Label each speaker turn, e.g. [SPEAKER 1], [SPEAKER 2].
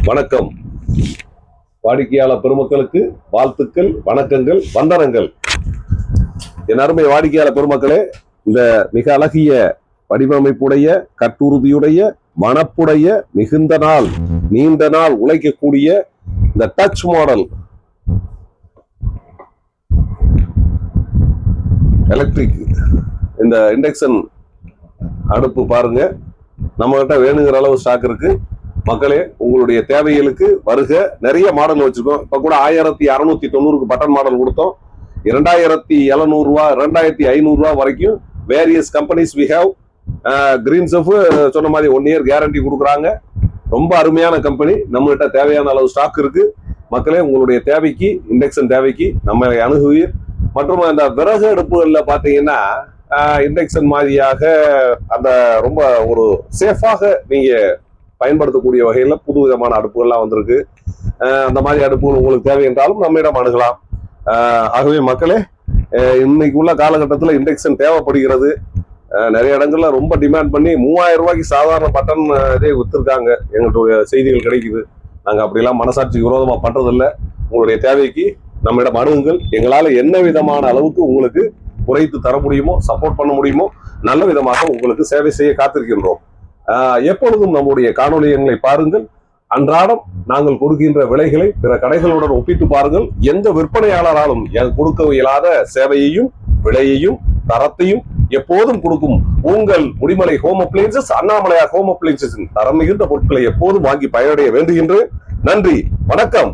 [SPEAKER 1] வணக்கம். வாடிக்கையாளர் பெருமக்களுக்கு வாழ்த்துக்கள், வணக்கங்கள், வந்தனங்கள். என் அருமை வாடிக்கையாளர் பெருமக்களே, இந்த மிக அழகிய வடிவமைப்புடைய, கட்டுறுதியுடைய, மனப்புடைய, மிகுந்த நாள் நீண்ட நாள் உழைக்கக்கூடிய இந்த டச் மாடல் எலக்ட்ரிக் இந்த இண்டக்ஷன் அடுப்பு பாருங்க. நம்ம கிட்ட வேணுங்கிற அளவு ஸ்டாக் இருக்கு. மக்களே, உங்களுடைய தேவைகளுக்கு வருக. நிறைய மாடல் வச்சிருக்கோம். இப்ப கூட 1690 பட்டன் மாடல் கொடுத்தோம். 2700 ரூபா, 2500 ரூபா வரைக்கும் various companies we have. Green chef சொன்ன மாதிரி 1 இயர் கேரண்டி கொடுக்குறாங்க. ரொம்ப அருமையான கம்பெனி. நம்ம கிட்ட தேவையான அளவு ஸ்டாக் இருக்கு. மக்களே, உங்களுடைய தேவைக்கு, இண்டக்ஷன் தேவைக்கு நம்ம அணுகுவீர். மற்றும் அந்த விறகு அடுப்புகள்ல பாத்தீங்கன்னா இண்டக்ஷன் மாதிரியாக அந்த ரொம்ப ஒரு சேஃபாக நீங்க பயன்படுத்தக்கூடிய வகையில புது விதமான அடுப்புகள்லாம் வந்திருக்கு. அந்த மாதிரி அடுப்புகள் உங்களுக்கு தேவை என்றாலும் நம்மிடம் அணுகலாம். ஆகவே மக்களே, இன்னைக்கு உள்ள காலகட்டத்தில் இண்டக்ஷன் தேவைப்படுகிறது. நிறைய இடங்கள்ல ரொம்ப டிமாண்ட் பண்ணி 3000 ரூபாய்க்கு சாதாரண பட்டன் இதே வித்துருக்காங்க. எங்களுடைய செய்திகள் கிடைக்குது. நாங்க அப்படிலாம் மனசாட்சிக்கு விரோதமா பண்றதில்லை. உங்களுடைய தேவைக்கு நம்மிடம் அணுகுங்கள். எங்களால என்ன விதமான அளவுக்கு உங்களுக்கு குறைத்து தர முடியுமோ, சப்போர்ட் பண்ண முடியுமோ, நல்ல விதமாக உங்களுக்கு சேவை செய்ய காத்திருக்கின்றோம். எப்பொழுதும் நம்முடைய காணொலிகளை பாருங்கள். அன்றாடம் நாங்கள் கொடுக்கின்ற விலைகளை பிற கடைகளுடன் ஒப்பிட்டு பாருங்கள். எந்த விற்பனையாளராலும் கொடுக்க இயலாத சேவையையும், விலையையும், தரத்தையும் எப்போதும் கொடுக்கும் உங்கள் Mudimalai home appliances, Annamalaiyar home appliances தரம் மிகுந்த பொருட்களை எப்போதும் வாங்கி பயனடைய வேண்டுகின்றேன். நன்றி, வணக்கம்.